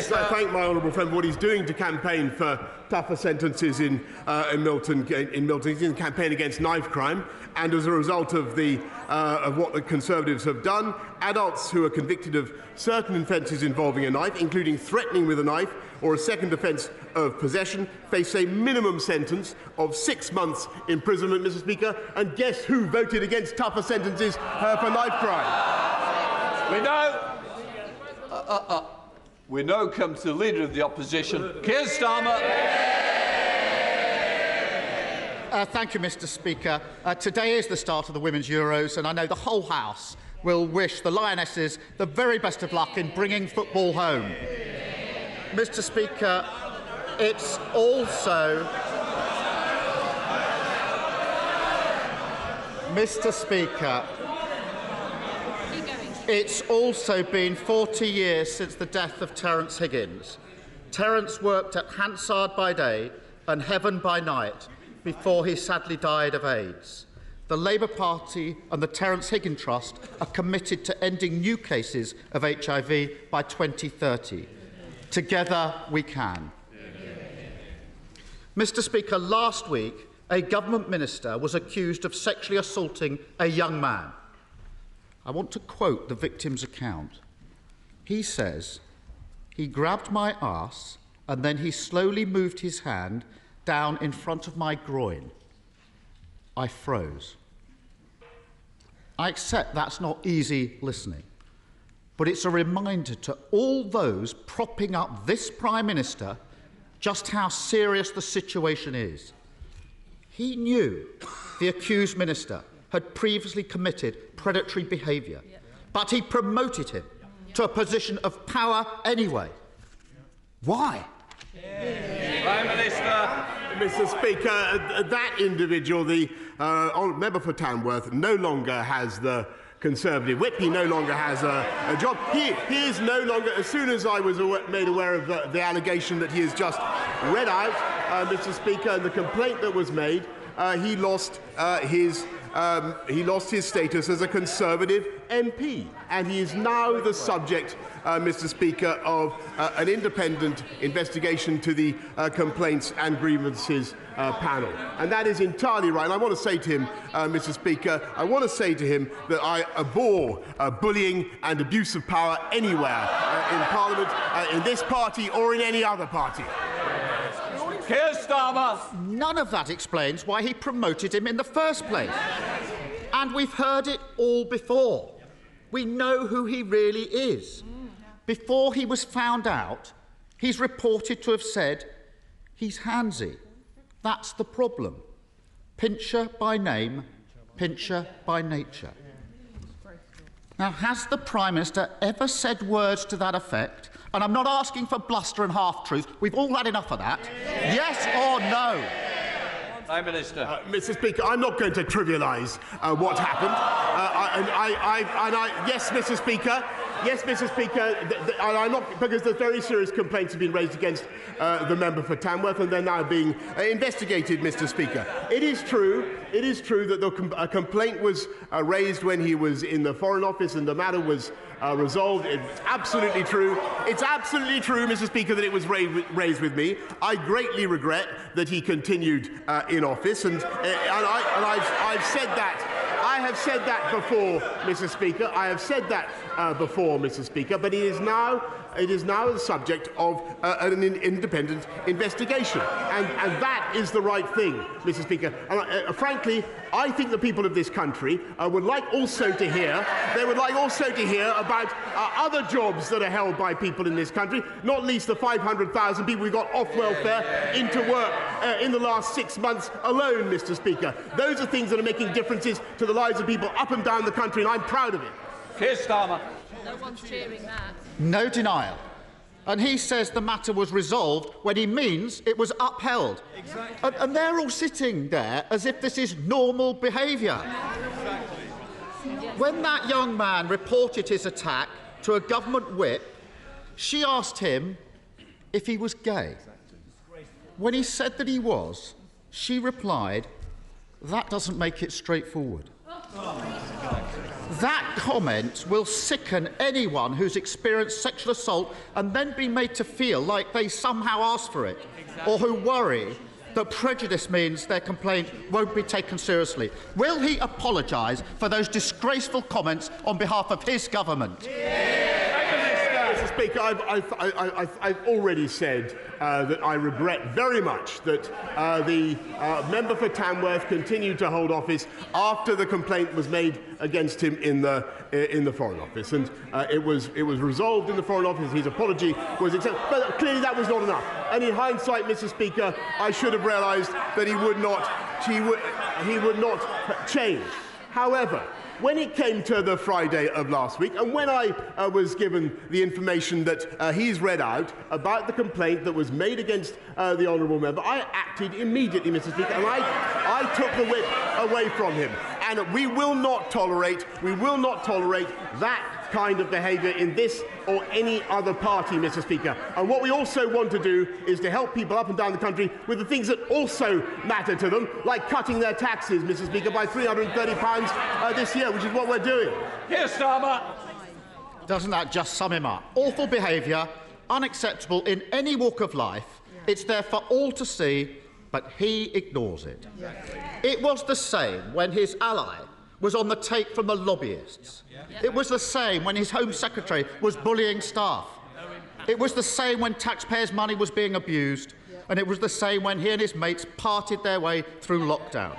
Yes, I thank my honourable friend for what he's doing to campaign for tougher sentences in Milton. He's in campaign against knife crime, and as a result of what the Conservatives have done, adults who are convicted of certain offences involving a knife, including threatening with a knife or a second offence of possession, face a minimum sentence of 6 months imprisonment, Mr. Speaker. And guess who voted against tougher sentences for knife crime? We now come to the Leader of the Opposition, Keir Starmer. Thank you, Mr. Speaker. Today is the start of the Women's Euros, and I know the whole House will wish the Lionesses the very best of luck in bringing football home. Mr. Speaker, it's also... Mr. Speaker, it's also been 40 years since the death of Terence Higgins. Terence worked at Hansard by day and Heaven by night before he sadly died of AIDS. The Labour Party and the Terence Higgins Trust are committed to ending new cases of HIV by 2030. Together we can. Mr. Speaker, last week a government minister was accused of sexually assaulting a young man. I want to quote the victim's account. He says, "He grabbed my arse and then he slowly moved his hand down in front of my groin. I froze." I accept that's not easy listening, but it's a reminder to all those propping up this Prime Minister just how serious the situation is. He knew the accused minister had previously committed predatory behaviour, but he promoted him to a position of power anyway. Why? Prime Minister. Mr. Speaker, that individual, the member for Tamworth, no longer has the Conservative whip. He no longer has a job. He is no longer, as soon as I was made aware of the allegation that he has just read out, Mr. Speaker, and the complaint that was made, he lost his status as a Conservative MP, and he is now the subject, Mr. Speaker, of an independent investigation to the Complaints and Grievances panel. And that is entirely right. And I want to say to him, Mr. Speaker, I want to say to him that I abhor bullying and abuse of power anywhere in Parliament, in this party or in any other party. Keir Starmer. None of that explains why he promoted him in the first place. And we've heard it all before. We know who he really is. Before he was found out, he's reported to have said he's handsy. That's the problem. Pincher by name, pincher by nature. Now, has the Prime Minister ever said words to that effect? And I'm not asking for bluster and half-truth. We've all had enough of that. Yes or no? Prime Minister. Mr. Speaker, I'm not going to trivialise what happened. Yes, Mr. Speaker. Yes, Mr. Speaker. I'm not, because there's very serious complaints have been raised against the member for Tamworth, and they're now being investigated, Mr. Speaker. It is true. It is true that a complaint was raised when he was in the Foreign Office, and the matter was resolved. It's absolutely true. It's absolutely true, Mr. Speaker, that it was raised with me. I greatly regret that he continued in office, and I've said that. I have said that before, Mr. Speaker. I have said that before, Mr. Speaker. But it is now the subject of an independent investigation, and that is the right thing, Mr. Speaker. And frankly, I think the people of this country would like also to hear. They would like also to hear about other jobs that are held by people in this country, not least the 500,000 people we got off welfare into work in the last 6 months alone, Mr. Speaker. Those are things that are making differences to the lives of people up and down the country, and I'm proud of it. Keir Starmer. No one's cheering that. No denial. And he says the matter was resolved when he means it was upheld. Exactly. And they're all sitting there as if this is normal behaviour. Exactly. When that young man reported his attack to a government whip, she asked him if he was gay. When he said that he was, she replied, "That doesn't make it straightforward." That comment will sicken anyone who's experienced sexual assault and then be made to feel like they somehow asked for it, or who worry that prejudice means their complaint won't be taken seriously. Will he apologise for those disgraceful comments on behalf of his government? Mr. Speaker, I've already said that I regret very much that the member for Tamworth continued to hold office after the complaint was made against him in the Foreign Office, and it was resolved in the Foreign Office. His apology was accepted, but clearly that was not enough. And in hindsight, Mr. Speaker, I should have realised that he would not change. However, when it came to the Friday of last week, and when I was given the information that he's read out about the complaint that was made against the honourable member, I acted immediately, Mr. Speaker, and I took the whip away from him. And we will not tolerate that kind of behaviour in this or any other party, Mr. Speaker. And what we also want to do is to help people up and down the country with the things that also matter to them, like cutting their taxes, Mr. Speaker, by £330 this year, which is what we're doing. Here, Starmer. Doesn't that just sum him up? Awful behaviour, unacceptable in any walk of life. It's there for all to see, but he ignores it. It was the same when his ally was on the take from the lobbyists. It was the same when his Home Secretary was bullying staff. It was the same when taxpayers' money was being abused. And it was the same when he and his mates parted their way through lockdown.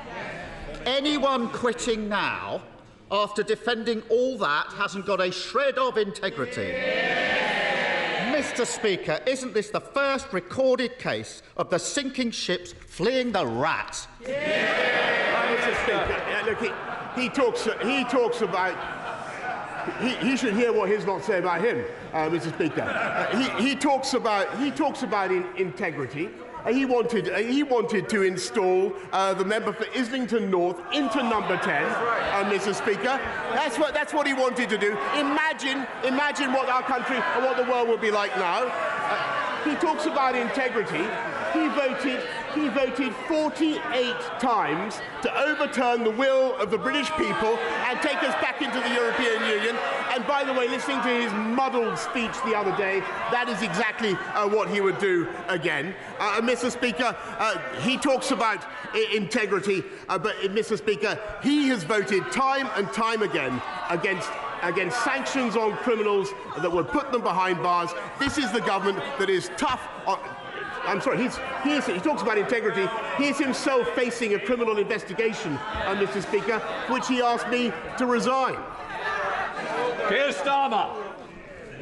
Anyone quitting now, after defending all that, hasn't got a shred of integrity. Mr. Speaker, isn't this the first recorded case of the sinking ships fleeing the rat? Mr. Speaker, look, he talks about. He should hear what his lot say about him, Mr. Speaker. He talks about integrity. He wanted to install the member for Islington North into number 10, Mr. Speaker. That's what he wanted to do. Imagine what our country and what the world would be like now. He talks about integrity. He voted 48 times to overturn the will of the British people and take us back into the European Union. And by the way, listening to his muddled speech the other day, that is exactly what he would do again. Mr. Speaker, he talks about integrity, but Mr. Speaker, he has voted time and time again against sanctions on criminals that would put them behind bars. This is the government that is tough on. I'm sorry, he talks about integrity. He is himself facing a criminal investigation, Mr. Speaker, which he asked me to resign. Keir Starmer.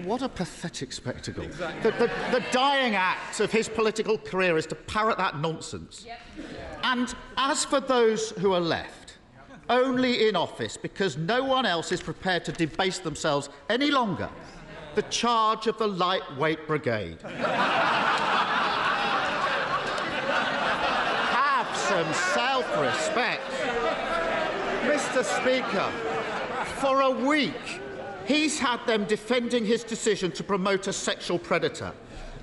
What a pathetic spectacle. The dying act of his political career is to parrot that nonsense. And as for those who are left, only in office because no one else is prepared to debase themselves any longer, the charge of the lightweight brigade. Some self-respect. Mr. Speaker, for a week, he's had them defending his decision to promote a sexual predator.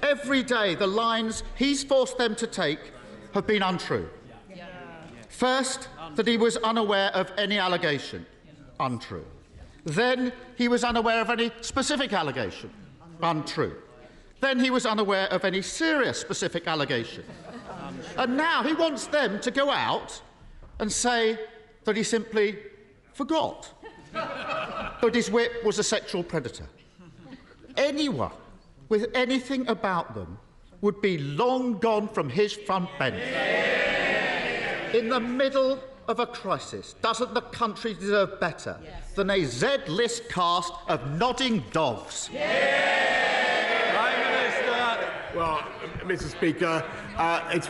Every day, the lines he's forced them to take have been untrue. First, that he was unaware of any allegation. Untrue. Then, he was unaware of any specific allegation. Untrue. Then he was unaware of any serious specific allegation. And now he wants them to go out and say that he simply forgot that his whip was a sexual predator. Anyone with anything about them would be long gone from his front bench. In the middle of a crisis, doesn't the country deserve better than a Z-list cast of nodding dogs? Well, Mr. Speaker, it's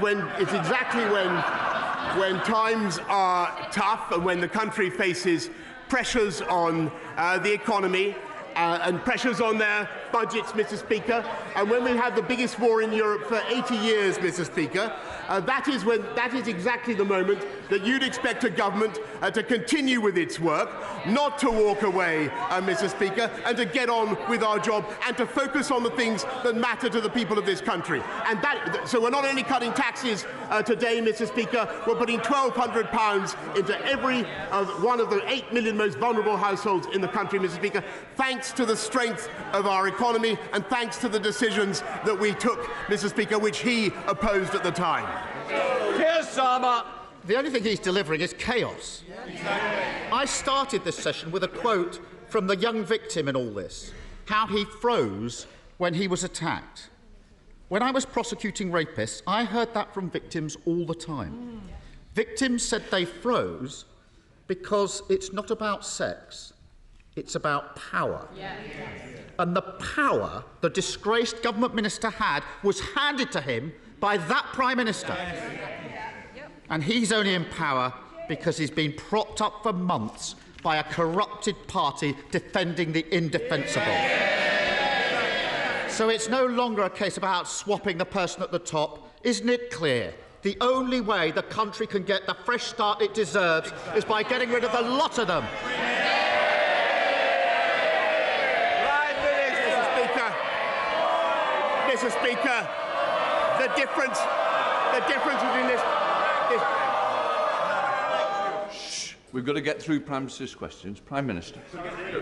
exactly when times are tough and when the country faces pressures on the economy and pressures on their budgets, Mr. Speaker, and when we had the biggest war in Europe for 80 years, Mr. Speaker, that is exactly the moment that you'd expect a government to continue with its work, not to walk away, Mr. Speaker, and to get on with our job and to focus on the things that matter to the people of this country. And so we're not only cutting taxes today, Mr. Speaker, we're putting £1,200 into every one of the 8 million most vulnerable households in the country, Mr. Speaker, thanks to the strength of our economy and thanks to the decisions that we took, Mr. Speaker, which he opposed at the time. Here's Sama. The only thing he's delivering is chaos. I started this session with a quote from the young victim in all this, how he froze when he was attacked. When I was prosecuting rapists, I heard that from victims all the time. Victims said they froze because it's not about sex, it's about power. And the power the disgraced government minister had was handed to him by that Prime Minister. And he's only in power because he's been propped up for months by a corrupted party defending the indefensible. So it's no longer a case about swapping the person at the top. Isn't it clear? The only way the country can get the fresh start it deserves is by getting rid of the lot of them. Mr. Speaker, the difference between this. Shh. We've got to get through Prime Minister's questions. Prime Minister.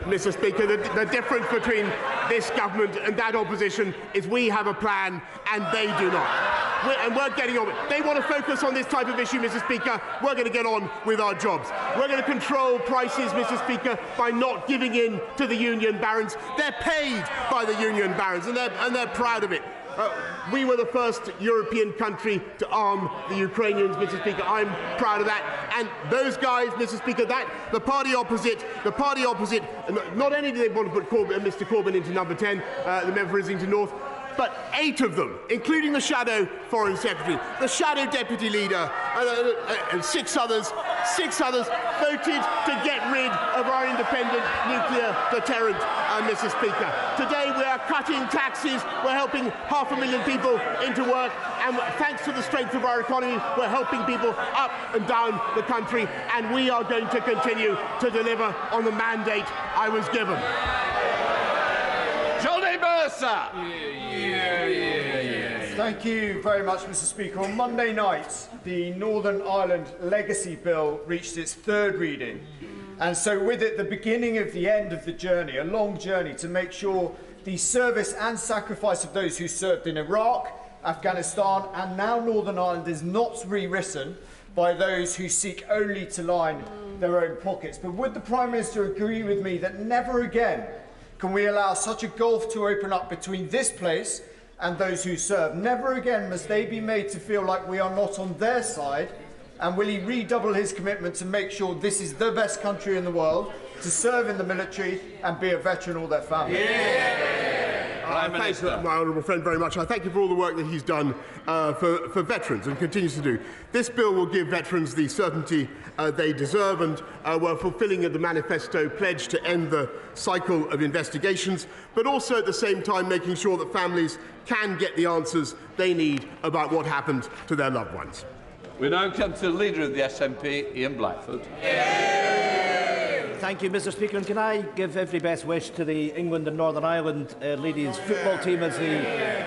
Mr. Speaker, the difference between this government and that opposition is we have a plan and they do not. We're getting on with it. They want to focus on this type of issue, Mr. Speaker. We're going to get on with our jobs. We're going to control prices, Mr. Speaker, by not giving in to the union barons. They're paid by the union barons, and they're proud of it. We were the first European country to arm the Ukrainians, Mr. Speaker. I'm proud of that. And those guys, Mr. Speaker, the party opposite, not only do they want to put Mr. Corbyn into number 10, the member for Islington North, but 8 of them, including the shadow Foreign Secretary, the shadow Deputy Leader, and 6 others voted to get rid of our independent nuclear deterrent, Mr. Speaker. Today we are cutting taxes, we're helping 500,000 people into work, and thanks to the strength of our economy, we're helping people up and down the country, and we are going to continue to deliver on the mandate I was given. Johnny Mercer. Thank you very much, Mr. Speaker. On Monday night, the Northern Ireland Legacy Bill reached its 3rd reading. And so with it, the beginning of the end of the journey, a long journey to make sure the service and sacrifice of those who served in Iraq, Afghanistan and now Northern Ireland is not rewritten by those who seek only to line their own pockets. But would the Prime Minister agree with me that never again can we allow such a gulf to open up between this place and those who serve? Never again must they be made to feel like we are not on their side. And will he redouble his commitment to make sure this is the best country in the world, to serve in the military and be a veteran all their family? Thank you, my honourable friend, very much. I thank you for all the work that he's done for veterans and continues to do. This bill will give veterans the certainty they deserve, and we're fulfilling the manifesto pledge to end the cycle of investigations, but also at the same time making sure that families can get the answers they need about what happened to their loved ones. We now come to the Leader of the SNP, Ian Blackford. Thank you, Mr. Speaker. And can I give every best wish to the England and Northern Ireland ladies football team as they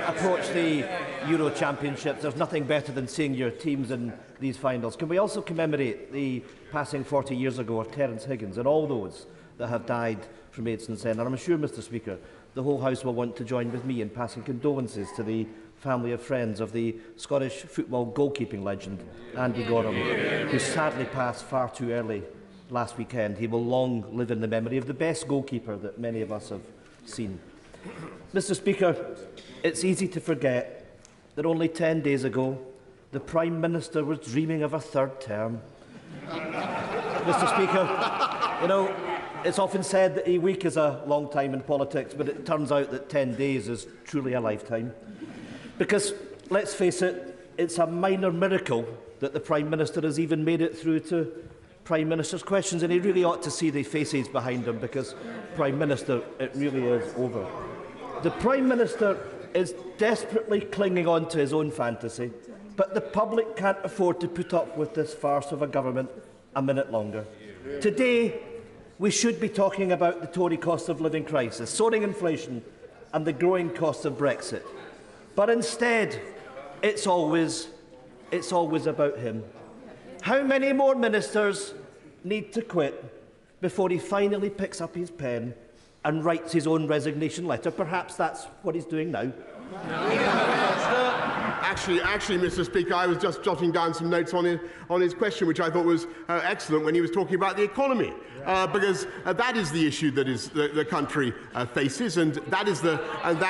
approach the Euro Championships. There's nothing better than seeing your teams in these finals. Can we also commemorate the passing 40 years ago of Terence Higgins and all those that have died from AIDS and sin? And I'm sure, Mr. Speaker, the whole House will want to join with me in passing condolences to the family of friends of the Scottish football goalkeeping legend Andy Gorham, who sadly passed far too early last weekend. He will long live in the memory of the best goalkeeper that many of us have seen. Mr. Speaker, it's easy to forget that only 10 days ago the Prime Minister was dreaming of a 3rd term. Mr. Speaker, you know, it's often said that a week is a long time in politics, but it turns out that 10 days is truly a lifetime. Because, let's face it, it's a minor miracle that the Prime Minister has even made it through to Prime Minister's questions, and he really ought to see the faces behind him, because, Prime Minister, it really is over. The Prime Minister is desperately clinging on to his own fantasy, but the public can't afford to put up with this farce of a government a minute longer. Today, we should be talking about the Tory cost of living crisis, soaring inflation and the growing costs of Brexit. But instead, it's always about him. How many more ministers need to quit before he finally picks up his pen and writes his own resignation letter? Perhaps that's what he's doing now. Actually, Mr. Speaker, I was just jotting down some notes on his question, which I thought was excellent when he was talking about the economy, because that is the issue that the country faces, and that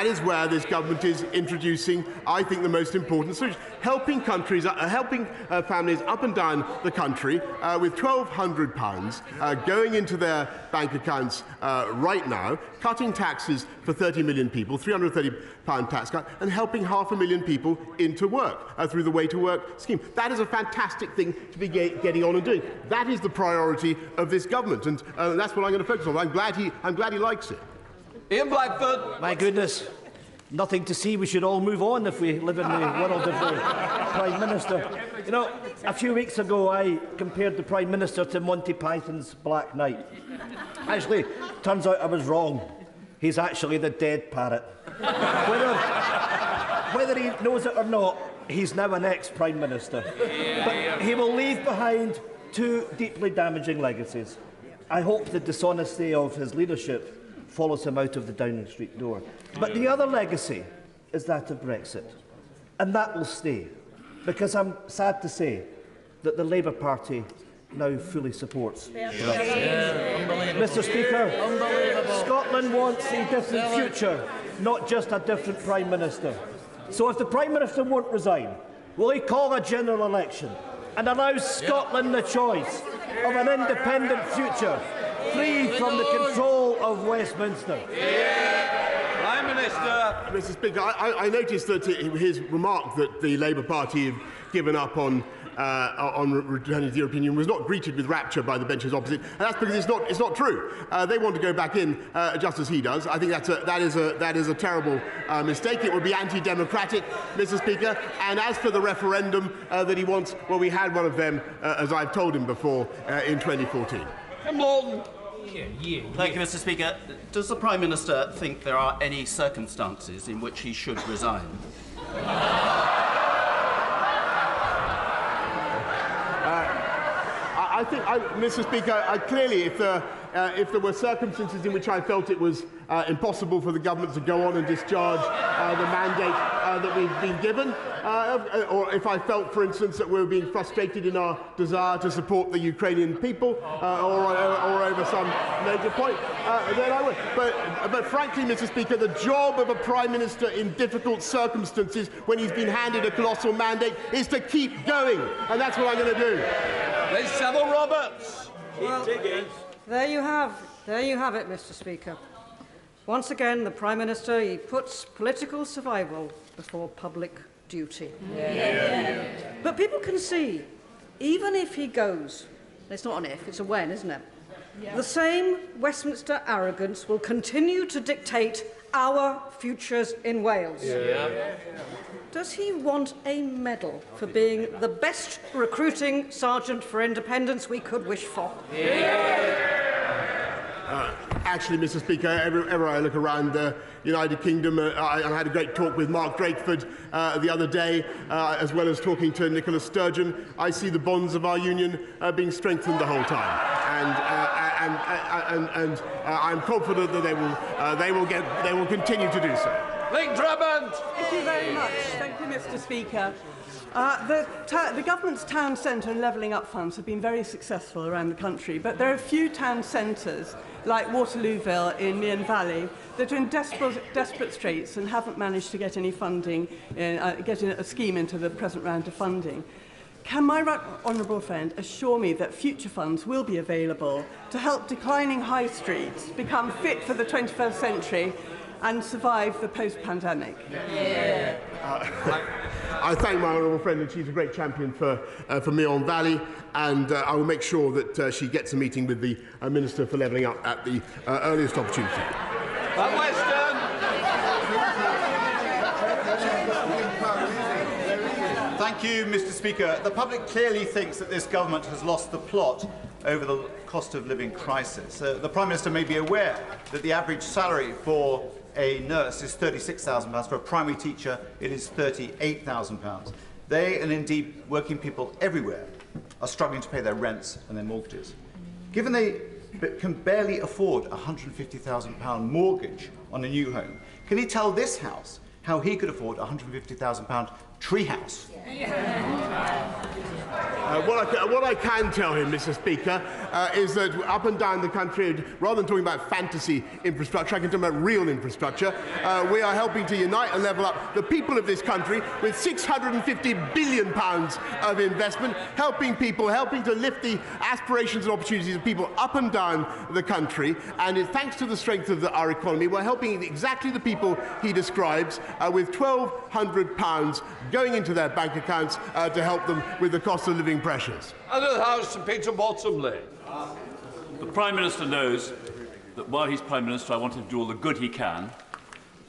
is where this government is introducing, I think, the most important solution: helping families up and down the country with £1,200 going into their bank accounts right now, cutting taxes for 30 million people, £330 tax cut, and helping 500,000 people into work through the Way to Work scheme. That is a fantastic thing to be getting on and doing. That is the priority of this government, and that's what I'm going to focus on. I'm glad he likes it. Ian Blackford. My goodness, nothing to see. We should all move on if we live in the world of the Prime Minister. You know, a few weeks ago I compared the Prime Minister to Monty Python's Black Knight. Actually, turns out I was wrong. He's actually the dead parrot. Whether he knows it or not, he's now an ex-Prime Minister. But he will leave behind two deeply damaging legacies. I hope the dishonesty of his leadership follows him out of the Downing Street door. But the other legacy is that of Brexit. And that will stay, because I'm sad to say that the Labour Party now fully supports Brexit. Mr. Speaker, Scotland wants a different future, not just a different Prime Minister. So if the Prime Minister won't resign, will he call a general election and allow Scotland the choice of an independent future, free from the control of Westminster? Prime Minister. Mr. Speaker, I noticed that his remark that the Labour Party have given up on returning to the European Union was not greeted with rapture by the benches opposite, and that's because it's not true. They want to go back in just as he does. I think that is a terrible mistake. It would be anti-democratic, Mr. Speaker. And as for the referendum that he wants, well, we had one of them, as I've told him before, in 2014. Thank you, Mr. Speaker. Does the Prime Minister think there are any circumstances in which he should resign? I think, Mr. Speaker, clearly, if there were circumstances in which I felt it was impossible for the government to go on and discharge the mandate that we've been given, or if I felt, for instance, that we were being frustrated in our desire to support the Ukrainian people, or over some major point, then I would. But frankly, Mr. Speaker, the job of a Prime Minister in difficult circumstances when he's been handed a colossal mandate is to keep going, and that's what I'm going to do. There's Savile Roberts. Well, there you have it, Mr. Speaker. Once again, the Prime Minister, he puts political survival before public duty. But people can see, even if he goes, it's not an if, it's a when, isn't it? The same Westminster arrogance will continue to dictate our futures in Wales. Does he want a medal for being the best recruiting sergeant for independence we could wish for? Actually, Mr. Speaker, everywhere I look around the United Kingdom, I had a great talk with Mark Drakeford the other day, as well as talking to Nicola Sturgeon. I see the bonds of our union being strengthened the whole time, and I'm confident that they will continue to do so. Link Drummond. Thank you very much. Thank you, Mr. Speaker. The government's town centre and levelling up funds have been very successful around the country, but there are a few town centres, like Waterlooville in Mearn Valley, that are in desperate straits and haven't managed to get any funding, get a scheme into the present round of funding. Can my honourable friend assure me that future funds will be available to help declining high streets become fit for the 21st century and survive the post-pandemic? I thank my honourable friend, and she's a great champion for Mearn Valley, and I will make sure that she gets a meeting with the Minister for Levelling Up at the earliest opportunity. Western. Thank you, Mr. Speaker. The public clearly thinks that this government has lost the plot over the cost of living crisis. The Prime Minister may be aware that the average salary for a nurse is £36,000. For a primary teacher, it is £38,000. They, and indeed working people everywhere, are struggling to pay their rents and their mortgages. Given they can barely afford a £150,000 mortgage on a new home, can he tell this House how he could afford a £150,000 treehouse? What I can tell him, Mr. Speaker, is that up and down the country, rather than talking about fantasy infrastructure, I can talk about real infrastructure. We are helping to unite and level up the people of this country with £650 billion of investment, helping people, helping to lift the aspirations and opportunities of people up and down the country. And thanks to the strength of our economy, we're helping exactly the people he describes with £1,200 going into their bank accounts to help them with the cost of living pressures. Under the House, Sir Peter Bottomley. The Prime Minister knows that while he's Prime Minister, I want him to do all the good he can.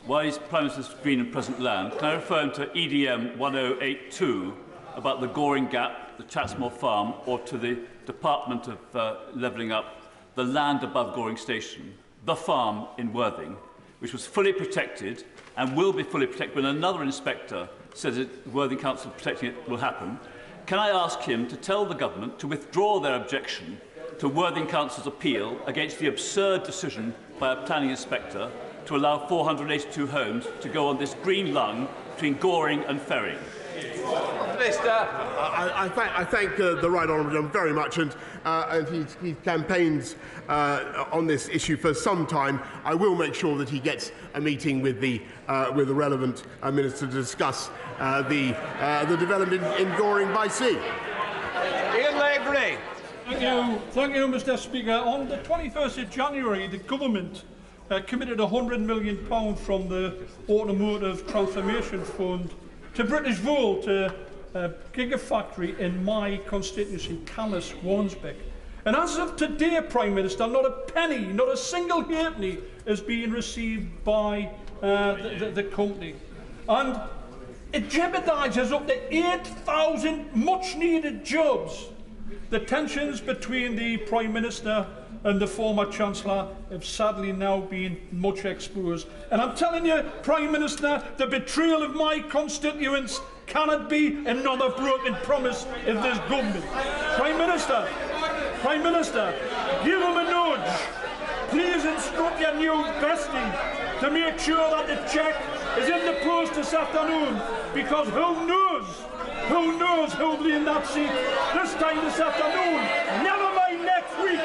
While he's Prime Minister's Green and Present Land, can I refer him to EDM 1082 about the Goring Gap, the Chatsmore Farm, or to the Department of Levelling Up, the land above Goring Station, the farm in Worthing, which was fully protected and will be fully protected when another inspector says that Worthing Council protecting it will happen. Can I ask him to tell the government to withdraw their objection to Worthing Council's appeal against the absurd decision by a planning inspector to allow 482 homes to go on this green lung between Goring and Ferring? I thank the Right Honourable Gentleman very much, and he campaigns on this issue for some time. I will make sure that he gets a meeting with the relevant minister to discuss the development in Goring by sea. Ian Lavery. Thank you, Mr. Speaker. On the 21st of January, the government committed £100 million from the Automotive Transformation Fund to British Wool, to a gigafactory in my constituency, Calais, Wansbeck. And as of today, Prime Minister, not a penny, not a single halfpenny is being received by the company. And it jeopardises up to 8,000 much-needed jobs. The tensions between the Prime Minister and the former Chancellor have sadly now been much exposed. And I'm telling you, Prime Minister, the betrayal of my constituents cannot be another broken promise of this government. Prime Minister, give him a nudge. Please instruct your new bestie to make sure that the cheque is in the post this afternoon, because who knows who'll be in that seat this time this afternoon, never mind next week.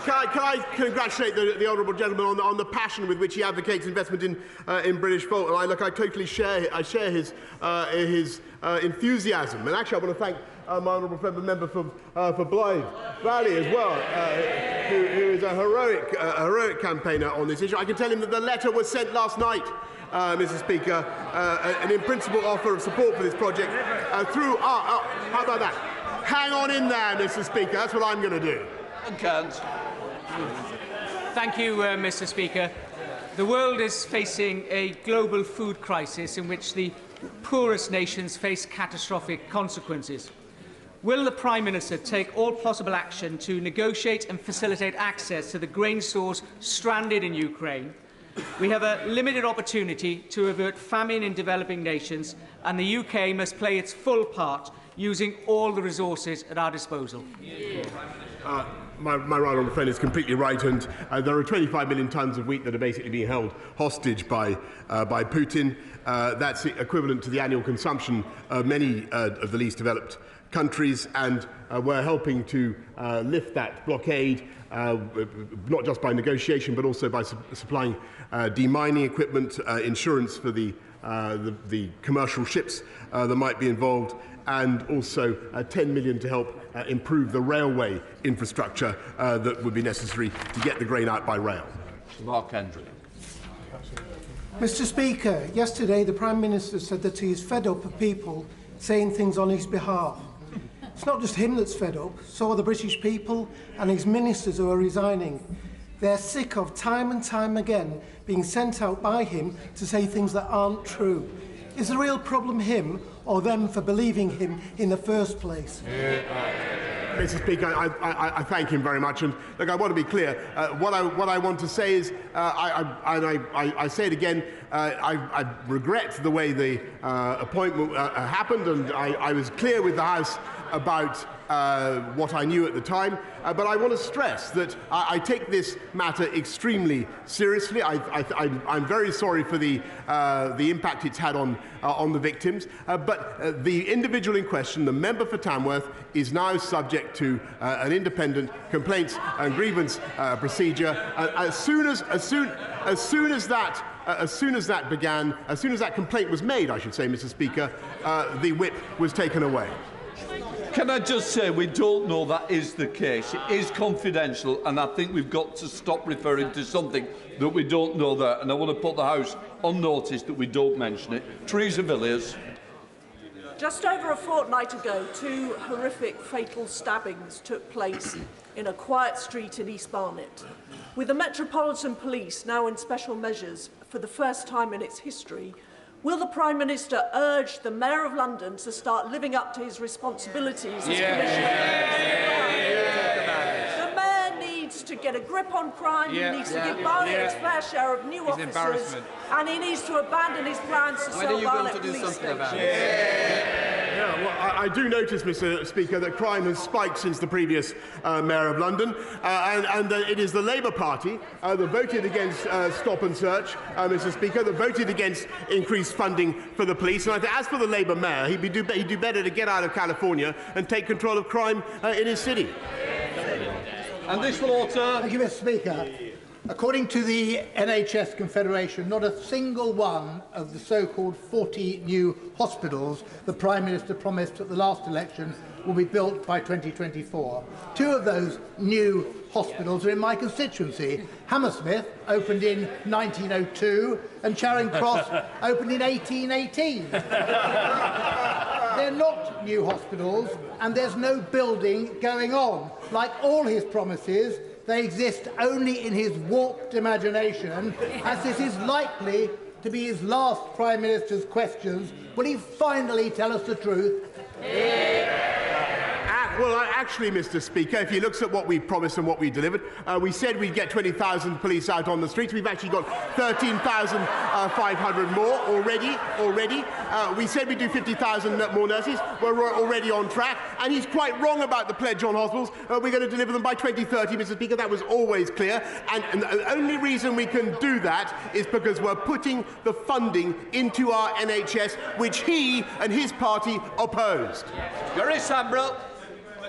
Can I congratulate the honourable gentleman on the passion with which he advocates investment in British Volt? And I totally share his enthusiasm. And actually, I want to thank my honourable friend, the member for Blythe Valley as well, who is a heroic campaigner on this issue. I can tell him that the letter was sent last night, Mr. Speaker, an in-principle offer of support for this project through how about that? Hang on in there, Mr. Speaker. That's what I'm going to do. Thank you, Mr. Speaker. The world is facing a global food crisis in which the poorest nations face catastrophic consequences. Will the Prime Minister take all possible action to negotiate and facilitate access to the grain stores stranded in Ukraine? We have a limited opportunity to avert famine in developing nations, and the UK must play its full part using all the resources at our disposal. My right honourable friend is completely right, and there are 25 million tonnes of wheat that are basically being held hostage by Putin. That's equivalent to the annual consumption of many of the least developed countries, and we're helping to lift that blockade, not just by negotiation, but also by supplying demining equipment, insurance for the commercial ships that might be involved, and also 10 million to help improve the railway infrastructure that would be necessary to get the grain out by rail. Mark Andrew. Mr. Speaker, yesterday the Prime Minister said that he is fed up of people saying things on his behalf. It's not just him that's fed up, so are the British people and his ministers who are resigning. They're sick of time and time again being sent out by him to say things that aren't true. Is the real problem him or them for believing him in the first place? Mr. Speaker, I thank him very much. And look, I want to be clear. What I want to say is, I say it again, I regret the way the appointment happened, and I was clear with the House about what I knew at the time. But I want to stress that I take this matter extremely seriously. I'm very sorry for the impact it's had on the victims. But the individual in question, the member for Tamworth, is now subject to an independent complaints and grievance procedure. As soon as that complaint was made, I should say, Mr. Speaker, the whip was taken away. Can I just say, we don't know that is the case. It is confidential, and I think we've got to stop referring to something that we don't know there. And I want to put the House on notice that we don't mention it. Teresa Villiers. Just over a fortnight ago, 2 horrific fatal stabbings took place in a quiet street in East Barnet. With the Metropolitan Police now in special measures for the first time in its history, will the Prime Minister urge the Mayor of London to start living up to his responsibilities as Commissioner? The Mayor needs to get a grip on crime, he needs to give Barnet its fair share of new officers, and he needs to abandon his plans to sell Barnet police stations. Well, I do notice, Mr. Speaker, that crime has spiked since the previous Mayor of London, and it is the Labour Party that voted against stop and search, Mr. Speaker, that voted against increased funding for the police. And I think, as for the Labour Mayor, he'd do better to get out of California and take control of crime in his city. And this will alter. Thank you, Mr. Speaker. According to the NHS Confederation, not a single one of the so-called 40 new hospitals the Prime Minister promised at the last election will be built by 2024. 2 of those new hospitals are in my constituency. Hammersmith opened in 1902 and Charing Cross opened in 1818. They're not new hospitals, and there's no building going on. Like all his promises, they exist only in his warped imagination, as this is likely to be his last Prime Minister's questions. Will he finally tell us the truth? Well, actually, Mr. Speaker, if he looks at what we promised and what we delivered, we said we'd get 20,000 police out on the streets. We've actually got 13,500 more already. We said we'd do 50,000 more nurses. We're already on track. And he's quite wrong about the pledge on hospitals. We're going to deliver them by 2030, Mr. Speaker. That was always clear. And the only reason we can do that is because we're putting the funding into our NHS, which he and his party opposed. Gary Sambrell.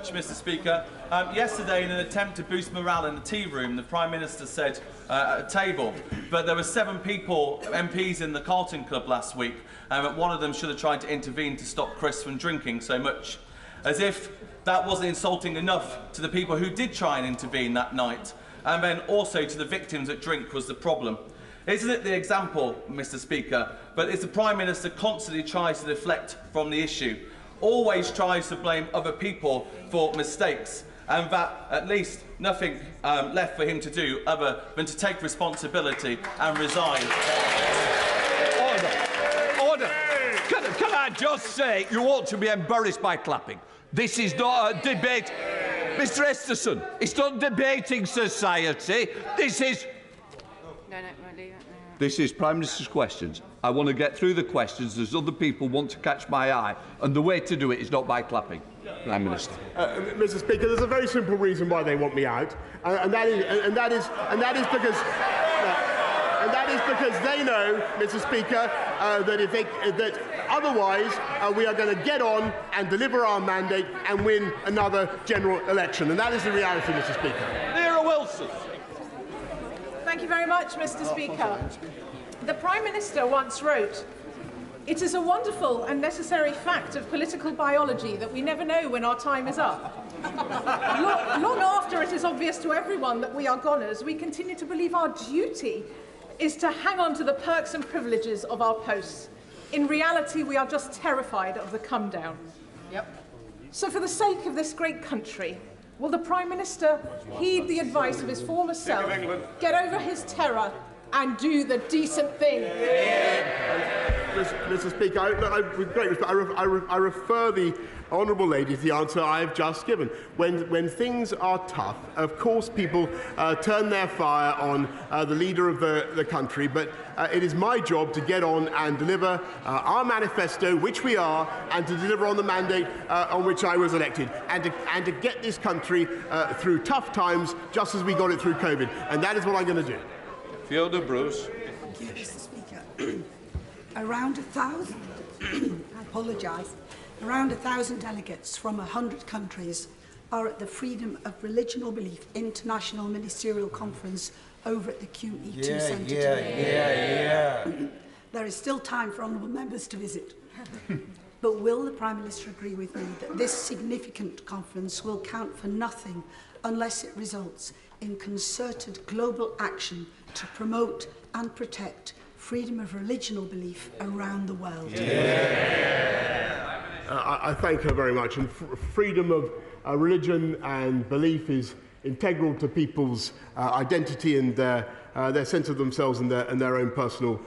Mr. Speaker. Yesterday, in an attempt to boost morale in the tea room, the Prime Minister said at a table, but there were 7 people, MPs in the Carlton Club last week, and one of them should have tried to intervene to stop Chris from drinking so much. As if that wasn't insulting enough to the people who did try and intervene that night, and then also to the victims that drink was the problem. Isn't it the example, Mr. Speaker, but as the Prime Minister constantly tries to deflect from the issue, always tries to blame other people for mistakes, and that at least nothing left for him to do other than to take responsibility and resign. Order. Can I just say, you ought to be embarrassed by clapping. This is not a debate. Mr. Esterson, it's not debating society. This is... This is Prime Minister's questions. I want to get through the questions. There's other people want to catch my eye, and the way to do it is not by clapping. Prime Minister. Mr. Speaker, there's a very simple reason why they want me out, and that is because they know, Mr. Speaker, that otherwise we are going to get on and deliver our mandate and win another general election, and that is the reality, Mr. Speaker. Vera Wilson. Thank you very much, Mr. Speaker. The Prime Minister once wrote, "It is a wonderful and necessary fact of political biology that we never know when our time is up. Long after it is obvious to everyone that we are goners, we continue to believe our duty is to hang on to the perks and privileges of our posts. In reality, we are just terrified of the come down." So for the sake of this great country, will the Prime Minister heed the advice of his former self, get over his terror and do the decent thing? Mr. Speaker, with great respect, I refer the honourable lady to the answer I have just given. When things are tough, of course people turn their fire on the leader of the country, but it is my job to get on and deliver our manifesto, which we are, and to deliver on the mandate on which I was elected, and to get this country through tough times, just as we got it through COVID. And that is what I'm going to do. Fiona Bruce. Thank you, Mr. Speaker. Around 1,000, I apologise, around 1,000 delegates from 100 countries are at the Freedom of Religion or Belief International Ministerial Conference over at the QE2 Centre today. There is still time for honourable members to visit. But will the Prime Minister agree with me that this significant conference will count for nothing unless it results in concerted global action to promote and protect freedom of religion or belief around the world? I thank her very much. And freedom of religion and belief is integral to people's identity and their sense of themselves and their own personal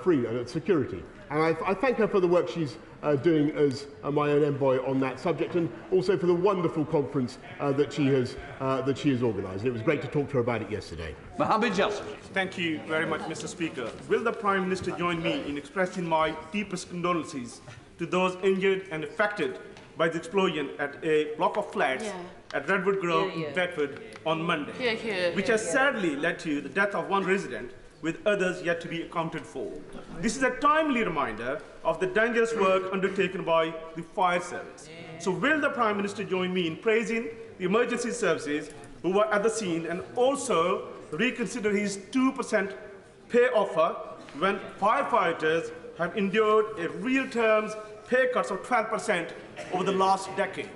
freedom and security. And I thank her for the work she's doing as my own envoy on that subject, and also for the wonderful conference that she has organised. It was great to talk to her about it yesterday. Mohammed Jasser. Thank you very much, Mr. Speaker. Will the Prime Minister join me in expressing my deepest condolences to those injured and affected by the explosion at a block of flats at Redwood Grove in Bedford on Monday, which has sadly led to the death of one resident, with others yet to be accounted for. This is a timely reminder of the dangerous work undertaken by the fire service. So will the Prime Minister join me in praising the emergency services who were at the scene, and also reconsider his 2% pay offer when firefighters have endured a real terms pay cuts of 12% over the last decade?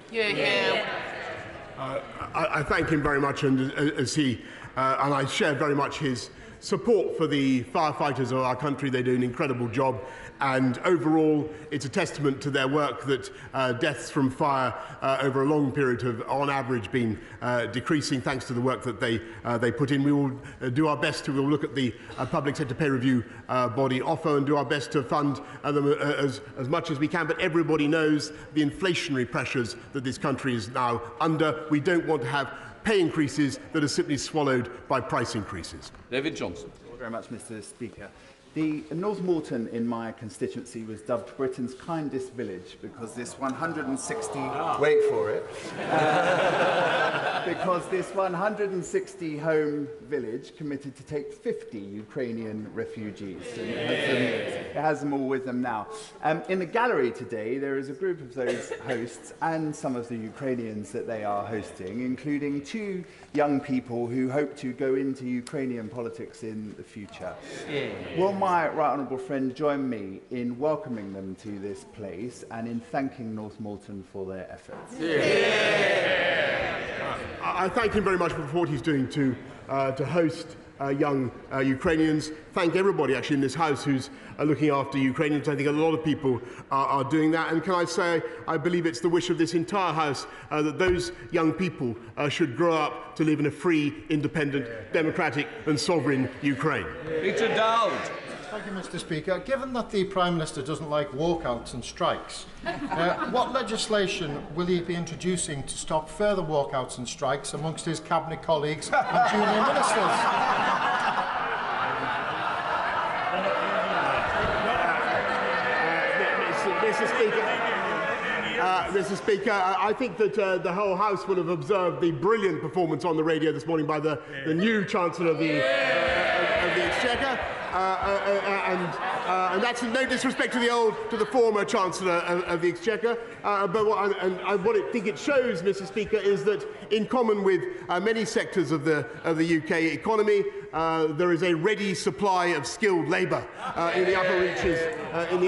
I thank him very much, and and I share very much his support for the firefighters of our country. They do an incredible job, and overall it's a testament to their work that deaths from fire over a long period have on average been decreasing, thanks to the work that they put in. We will do our best to look at the public sector pay review body offer and do our best to fund them as much as we can, but everybody knows the inflationary pressures that this country is now under. We don't want to have pay increases that are simply swallowed by price increases. David Johnson. Thank you very much, Mr. Speaker. The North Morton in my constituency was dubbed Britain's kindest village because this 160, wait for it, because this 160 home village committed to take 50 Ukrainian refugees. It has them all with them now. In the gallery today, there is a group of those hosts and some of the Ukrainians that they are hosting, including 2 young people who hope to go into Ukrainian politics in the future. Will my right honourable friend join me in welcoming them to this place and in thanking North Morton for their efforts? I thank him very much for what he's doing to host young Ukrainians. Thank everybody actually in this House who's looking after Ukrainians. I think a lot of people are doing that. And can I say, I believe it's the wish of this entire House that those young people should grow up to live in a free, independent, democratic and sovereign Ukraine. Peter Dowd. Thank you, Mr. Speaker. Given that the Prime Minister doesn't like walkouts and strikes, what legislation will he be introducing to stop further walkouts and strikes amongst his cabinet colleagues and junior ministers? Mr. Speaker, I think that the whole House will have observed the brilliant performance on the radio this morning by the new Chancellor of the Exchequer. And that's no disrespect to the former Chancellor of the Exchequer. But what I think it shows, Mr. Speaker, is that in common with many sectors of the UK economy, there is a ready supply of skilled labour in the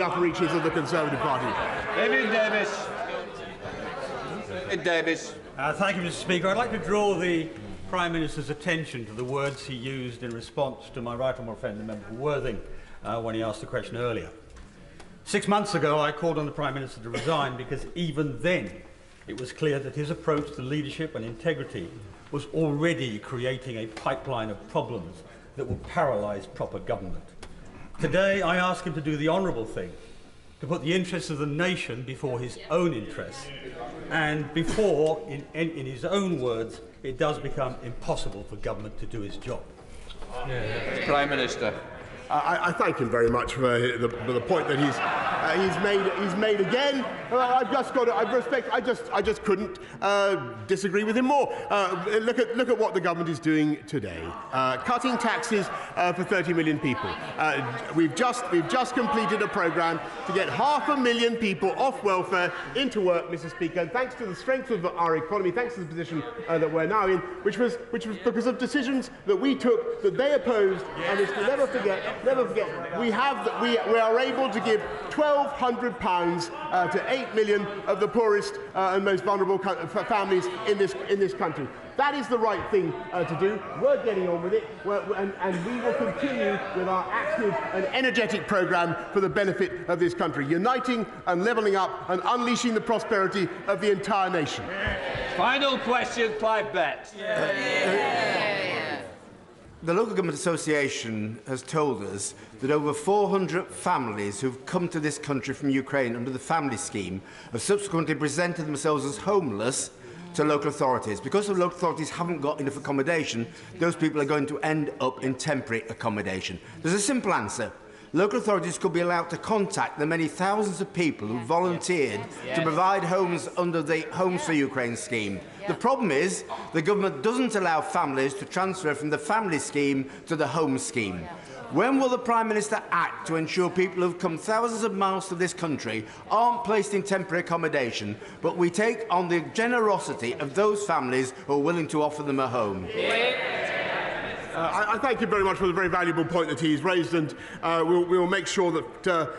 upper reaches of the Conservative Party. David Davis. Thank you, Mr. Speaker. I'd like to draw the Prime Minister's attention to the words he used in response to my right honourable friend, the member for Worthing, when he asked the question earlier. 6 months ago, I called on the Prime Minister to resign because even then it was clear that his approach to leadership and integrity was already creating a pipeline of problems that will paralyse proper government. Today, I ask him to do the honourable thing, to put the interests of the nation before his own interests, and before, in his own words, it does become impossible for government to do its job. Prime Minister. I thank him very much for the point that he's made again. I've just got to, I respect. I just couldn't disagree with him more. Look at what the government is doing today. Cutting taxes for 30 million people. We've just completed a programme to get 500,000 people off welfare into work, Mr. Speaker. And thanks to the strength of our economy, thanks to the position that we're now in, which was because of decisions that we took that they opposed, and which we never forget. We are able to give £1,200 to 8 million of the poorest and most vulnerable families in this country. That is the right thing to do. We're getting on with it, and we will continue with our active and energetic programme for the benefit of this country, uniting and levelling up and unleashing the prosperity of the entire nation. Final question, Clive Betts. The Local Government Association has told us that over 400 families who've come to this country from Ukraine under the family scheme have subsequently presented themselves as homeless to local authorities. Because the local authorities haven't got enough accommodation, those people are going to end up in temporary accommodation. There's a simple answer. Local authorities could be allowed to contact the many thousands of people who volunteered to provide homes under the Homes for Ukraine scheme. The problem is the government doesn't allow families to transfer from the family scheme to the home scheme. When will the Prime Minister act to ensure people who've come thousands of miles to this country aren't placed in temporary accommodation, but we take on the generosity of those families who are willing to offer them a home? I thank you very much for the very valuable point that he's raised, and we'll make sure that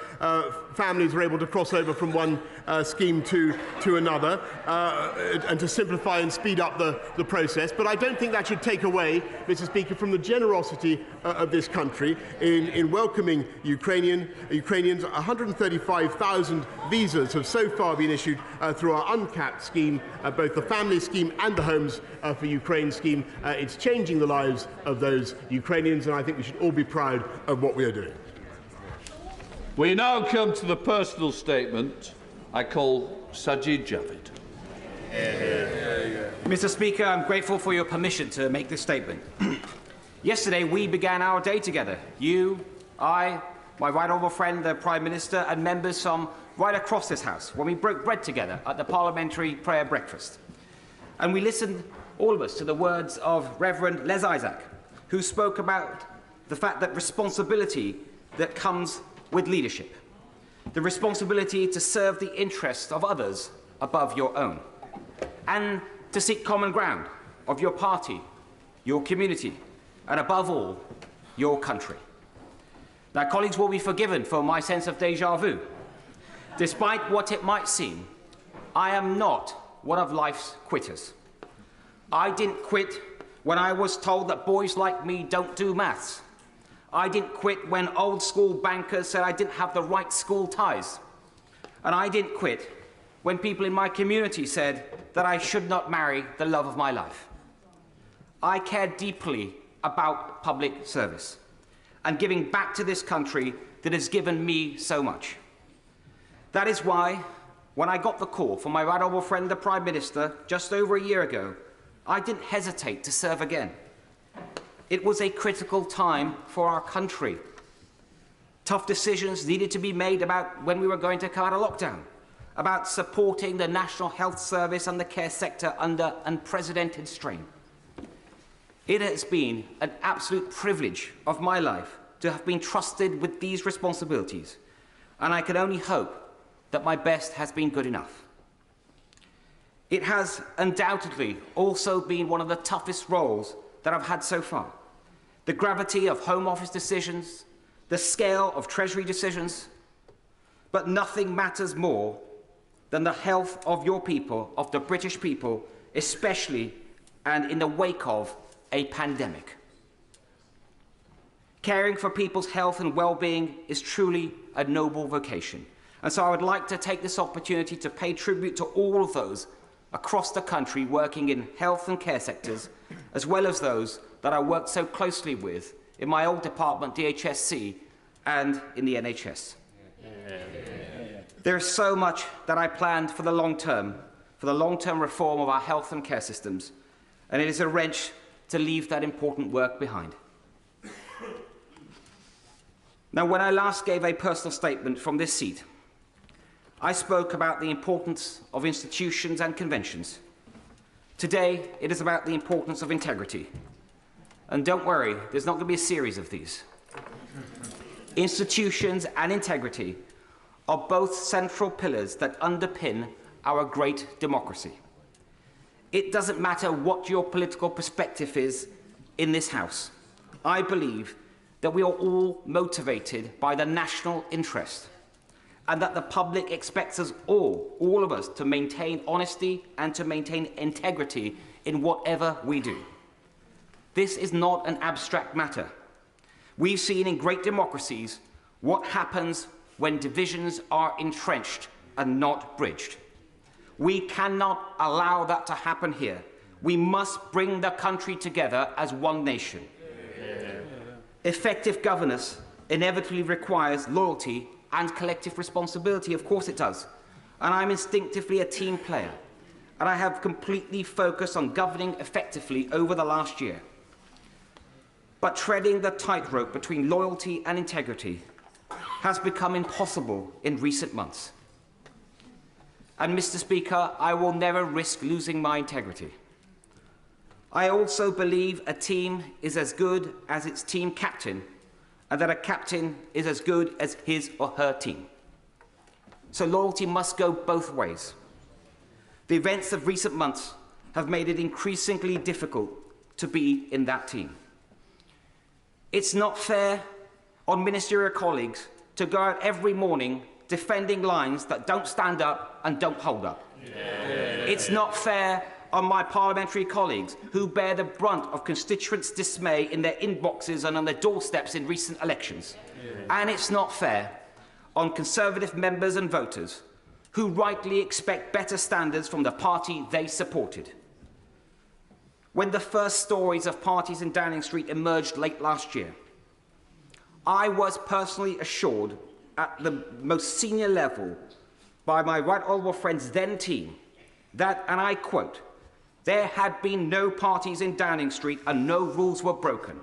families are able to cross over from one scheme to another and to simplify and speed up the process. But I don't think that should take away, Mr. Speaker, from the generosity of this country in welcoming Ukrainians. 135,000 visas have so far been issued through our uncapped scheme, both the family scheme and the Homes for Ukraine scheme. It's changing the lives of those Ukrainians, and I think we should all be proud of what we are doing. We now come to the personal statement. I call Sajid Javid. Mr. Speaker, I'm grateful for your permission to make this statement. Yesterday, we began our day together. You, I, my right honourable friend, the Prime Minister, and members from right across this House, when we broke bread together at the Parliamentary Prayer Breakfast. And we listened, all of us, to the words of Reverend Les Isaac, who spoke about the fact that responsibility that comes with leadership, the responsibility to serve the interests of others above your own, and to seek common ground of your party, your community, and above all, your country. Now, colleagues will be forgiven for my sense of déjà vu. Despite what it might seem, I am not one of life's quitters. I didn't quit when I was told that boys like me don't do maths. I didn't quit when old school bankers said I didn't have the right school ties. And I didn't quit when people in my community said that I should not marry the love of my life. I care deeply about public service and giving back to this country that has given me so much. That is why, when I got the call from my right honourable friend, the Prime Minister, just over a year ago, I didn't hesitate to serve again. It was a critical time for our country. Tough decisions needed to be made about when we were going to come out of lockdown, about supporting the National Health Service and the care sector under unprecedented strain. It has been an absolute privilege of my life to have been trusted with these responsibilities, and I can only hope that my best has been good enough. It has undoubtedly also been one of the toughest roles that I've had so far. The gravity of Home Office decisions, the scale of Treasury decisions, but nothing matters more than the health of your people, of the British people, especially and in the wake of a pandemic. Caring for people's health and well-being is truly a noble vocation. And so I would like to take this opportunity to pay tribute to all of those across the country working in health and care sectors, as well as those that I worked so closely with in my old department, DHSC, and in the NHS. There is so much that I planned for the long-term reform of our health and care systems, and it is a wrench to leave that important work behind. Now, when I last gave a personal statement from this seat, I spoke about the importance of institutions and conventions. Today, it is about the importance of integrity. And don't worry, there's not going to be a series of these. Institutions and integrity are both central pillars that underpin our great democracy. It doesn't matter what your political perspective is in this House. I believe that we are all motivated by the national interest, and that the public expects us all of us, to maintain honesty and to maintain integrity in whatever we do. This is not an abstract matter. We've seen in great democracies what happens when divisions are entrenched and not bridged. We cannot allow that to happen here. We must bring the country together as one nation. Effective governance inevitably requires loyalty and collective responsibility. Of course it does. And I'm instinctively a team player. And I have completely focused on governing effectively over the last year. But treading the tightrope between loyalty and integrity has become impossible in recent months. And, Mr. Speaker, I will never risk losing my integrity. I also believe a team is as good as its team captain, and that a captain is as good as his or her team. So loyalty must go both ways. The events of recent months have made it increasingly difficult to be in that team. It's not fair on ministerial colleagues to go out every morning defending lines that don't stand up and don't hold up. It's not fair on my parliamentary colleagues who bear the brunt of constituents' dismay in their inboxes and on their doorsteps in recent elections. And it's not fair on Conservative members and voters who rightly expect better standards from the party they supported. When the first stories of parties in Downing Street emerged late last year, I was personally assured at the most senior level by my right honourable friend's then team that, and I quote, there had been no parties in Downing Street and no rules were broken.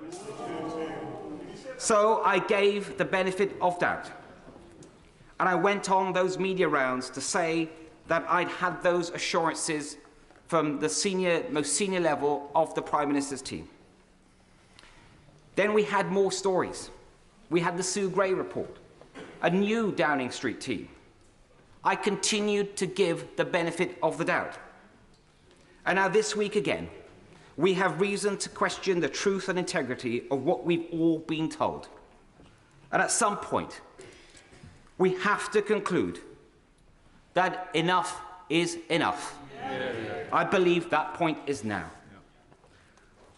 So I gave the benefit of doubt. And I went on those media rounds to say that I'd had those assurances from the most senior level of the Prime Minister's team. Then we had more stories. We had the Sue Gray report, a new Downing Street team. I continued to give the benefit of the doubt. And now this week again, we have reason to question the truth and integrity of what we've all been told. And at some point, we have to conclude that enough is enough. I believe that point is now.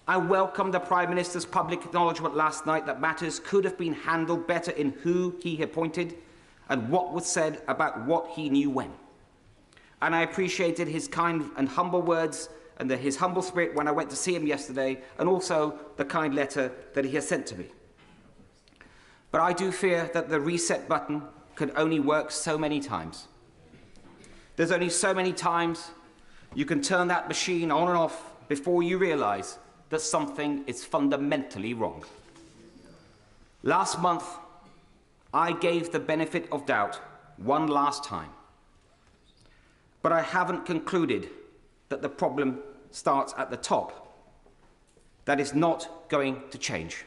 I welcome the Prime Minister's public acknowledgement last night that matters could have been handled better in who he appointed and what was said about what he knew when. And I appreciated his kind and humble words and his humble spirit when I went to see him yesterday, and also the kind letter that he has sent to me. But I do fear that the reset button can only work so many times. There's only so many times you can turn that machine on and off before you realise that something is fundamentally wrong. Last month, I gave the benefit of doubt one last time. But I haven't concluded that the problem starts at the top. That is not going to change.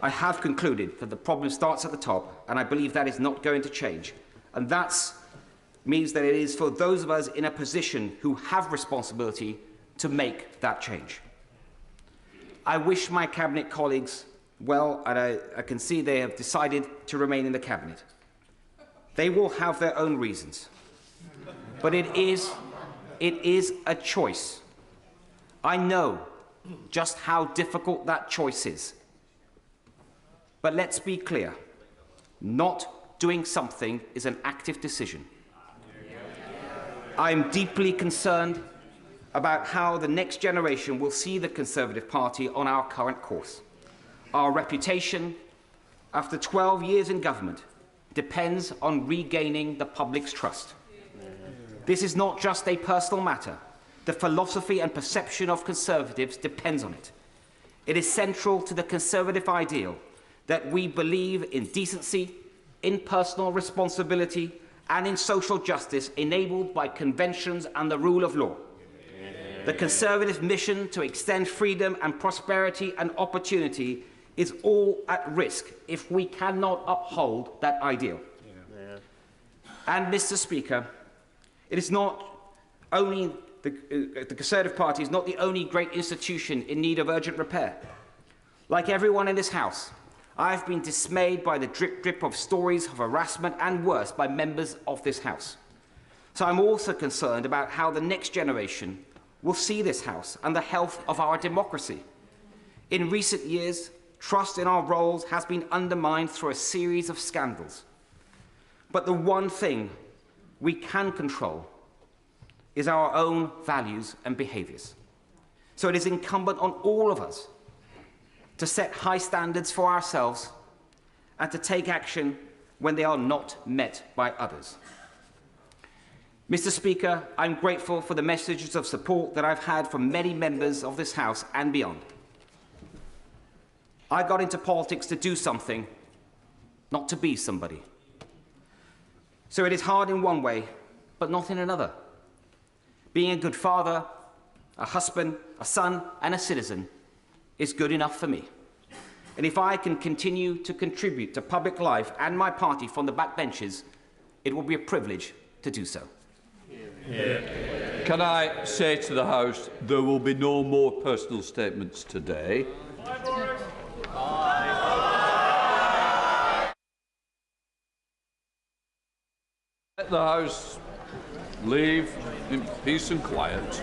I have concluded that the problem starts at the top, and I believe that is not going to change. And that means that it is for those of us in a position who have responsibility to make that change. I wish my Cabinet colleagues well, and I can see they have decided to remain in the Cabinet. They will have their own reasons. But it is a choice. I know just how difficult that choice is. But let's be clear. Not doing something is an active decision. I am deeply concerned about how the next generation will see the Conservative Party on our current course. Our reputation, after 12 years in government depends on regaining the public's trust. This is not just a personal matter. The philosophy and perception of Conservatives depends on it. It is central to the Conservative ideal that we believe in decency, in personal responsibility, and in social justice enabled by conventions and the rule of law. The Conservative mission to extend freedom and prosperity and opportunity is all at risk if we cannot uphold that ideal. And, Mr. Speaker, it is not only the Conservative Party is not the only great institution in need of urgent repair. Like everyone in this House, I have been dismayed by the drip of stories of harassment and worse by members of this House. So I'm also concerned about how the next generation will see this House and the health of our democracy. In recent years, trust in our roles has been undermined through a series of scandals. But the one thing we can control is our own values and behaviours. So it is incumbent on all of us to set high standards for ourselves and to take action when they are not met by others. Mr. Speaker, I'm grateful for the messages of support that I've had from many members of this House and beyond. I got into politics to do something, not to be somebody. So it is hard in one way, but not in another. Being a good father, a husband, a son, and a citizen is good enough for me. And if I can continue to contribute to public life and my party from the backbenches, it will be a privilege to do so. Can I say to the House, there will be no more personal statements today. Let the House leave in peace and quiet.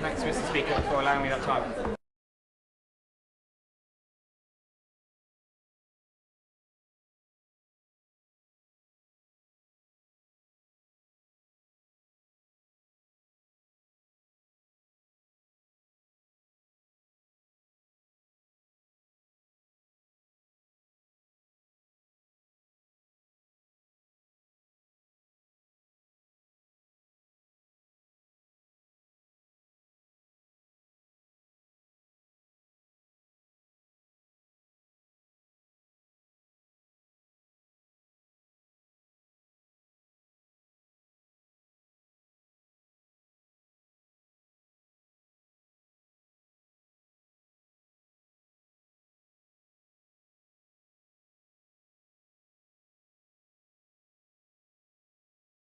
Thanks, Mr. Speaker, for allowing me that time.